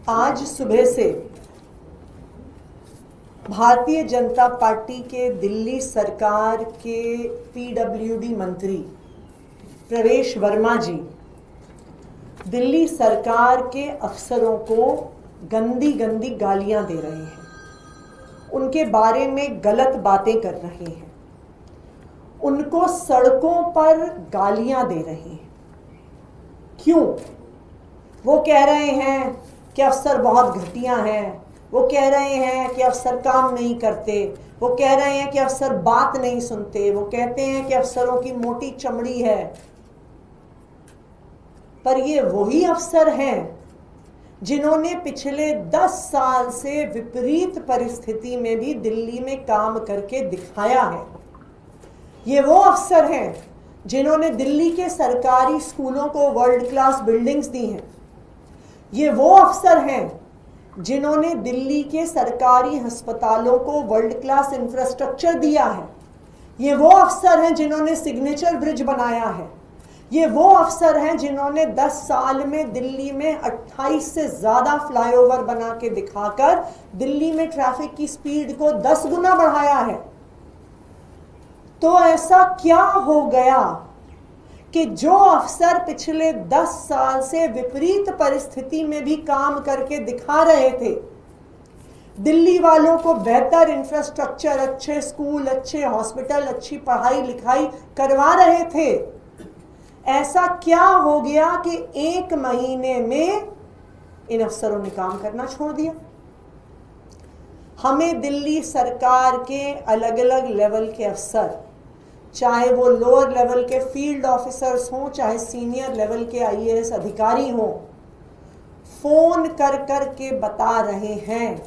आज सुबह से भारतीय जनता पार्टी के दिल्ली सरकार के पीडब्ल्यूडी मंत्री प्रवेश वर्मा जी दिल्ली सरकार के अफसरों को गंदी गंदी गालियां दे रहे हैं, उनके बारे में गलत बातें कर रहे हैं, उनको सड़कों पर गालियां दे रहे हैं। क्यों? वो कह रहे हैं कि अफसर बहुत घटिया हैं, वो कह रहे हैं कि अफसर काम नहीं करते, वो कह रहे हैं कि अफसर बात नहीं सुनते, वो कहते हैं कि अफसरों की मोटी चमड़ी है। पर ये वही अफसर हैं जिन्होंने पिछले 10 साल से विपरीत परिस्थिति में भी दिल्ली में काम करके दिखाया है। ये वो अफसर हैं जिन्होंने दिल्ली के सरकारी स्कूलों को वर्ल्ड क्लास बिल्डिंग्स दी हैं। ये वो अफसर हैं जिन्होंने दिल्ली के सरकारी अस्पतालों को वर्ल्ड क्लास इंफ्रास्ट्रक्चर दिया है। ये वो अफसर हैं जिन्होंने सिग्नेचर ब्रिज बनाया है। ये वो अफसर हैं जिन्होंने 10 साल में दिल्ली में 28 से ज़्यादा फ्लाईओवर बना के दिखाकर दिल्ली में ट्रैफिक की स्पीड को 10 गुना बढ़ाया है। तो ऐसा क्या हो गया कि जो अफसर पिछले 10 साल से विपरीत परिस्थिति में भी काम करके दिखा रहे थे, दिल्ली वालों को बेहतर इंफ्रास्ट्रक्चर, अच्छे स्कूल, अच्छे हॉस्पिटल, अच्छी पढ़ाई लिखाई करवा रहे थे, ऐसा क्या हो गया कि 1 महीने में इन अफसरों ने काम करना छोड़ दिया? हमें दिल्ली सरकार के अलग अलग लेवल के अफसर, चाहे वो लोअर लेवल के फील्ड ऑफिसर्स हों, चाहे सीनियर लेवल के आईएएस अधिकारी हों, फोन कर कर के बता रहे हैं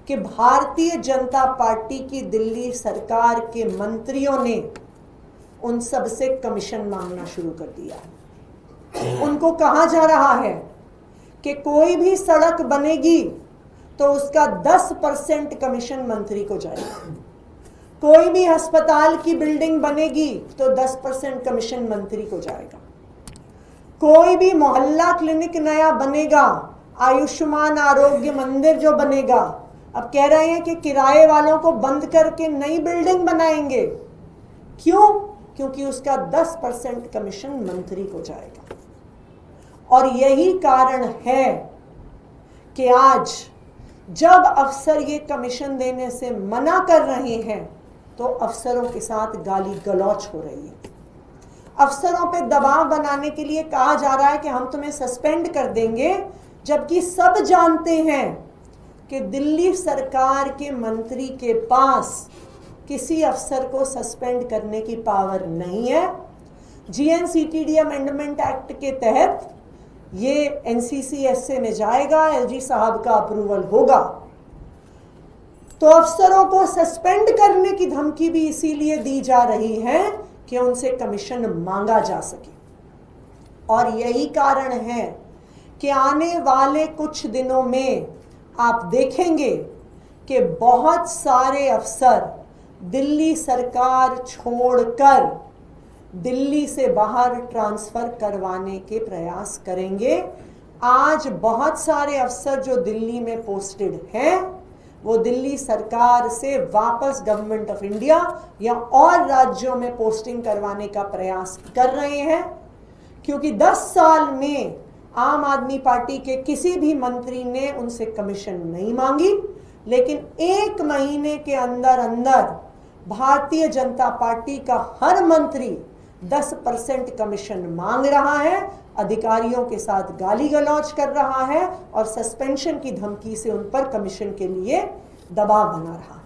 कि भारतीय जनता पार्टी की दिल्ली सरकार के मंत्रियों ने उन सब से कमीशन मांगना शुरू कर दिया है। उनको कहा जा रहा है कि कोई भी सड़क बनेगी तो उसका 10% कमीशन मंत्री को जाएगा, कोई भी अस्पताल की बिल्डिंग बनेगी तो 10% कमीशन मंत्री को जाएगा, कोई भी मोहल्ला क्लिनिक नया बनेगा, आयुष्मान आरोग्य मंदिर जो बनेगा, अब कह रहे हैं कि किराए वालों को बंद करके नई बिल्डिंग बनाएंगे। क्यों? क्योंकि उसका 10% कमीशन मंत्री को जाएगा। और यही कारण है कि आज जब अफसर ये कमीशन देने से मना कर रहे हैं तो अफसरों के साथ गाली गलौच हो रही है। अफसरों पे दबाव बनाने के लिए कहा जा रहा है कि हम तुम्हें सस्पेंड कर देंगे, जबकि सब जानते हैं कि दिल्ली सरकार के मंत्री के पास किसी अफसर को सस्पेंड करने की पावर नहीं है। जीएनसीटीडी अमेंडमेंट एक्ट के तहत ये एनसीसीएसए में जाएगा, एलजी साहब का अप्रूवल होगा। तो अफसरों को सस्पेंड करने की धमकी भी इसीलिए दी जा रही है कि उनसे कमीशन मांगा जा सके। और यही कारण है कि आने वाले कुछ दिनों में आप देखेंगे कि बहुत सारे अफसर दिल्ली सरकार छोड़कर दिल्ली से बाहर ट्रांसफर करवाने के प्रयास करेंगे। आज बहुत सारे अफसर जो दिल्ली में पोस्टेड हैं वो दिल्ली सरकार से वापस गवर्नमेंट ऑफ इंडिया या और राज्यों में पोस्टिंग करवाने का प्रयास कर रहे हैं, क्योंकि 10 साल में आम आदमी पार्टी के किसी भी मंत्री ने उनसे कमीशन नहीं मांगी, लेकिन 1 महीने के अंदर अंदर भारतीय जनता पार्टी का हर मंत्री 10% कमीशन मांग रहा है, अधिकारियों के साथ गाली गलौज कर रहा है और सस्पेंशन की धमकी से उन पर कमीशन के लिए दबाव बना रहा है।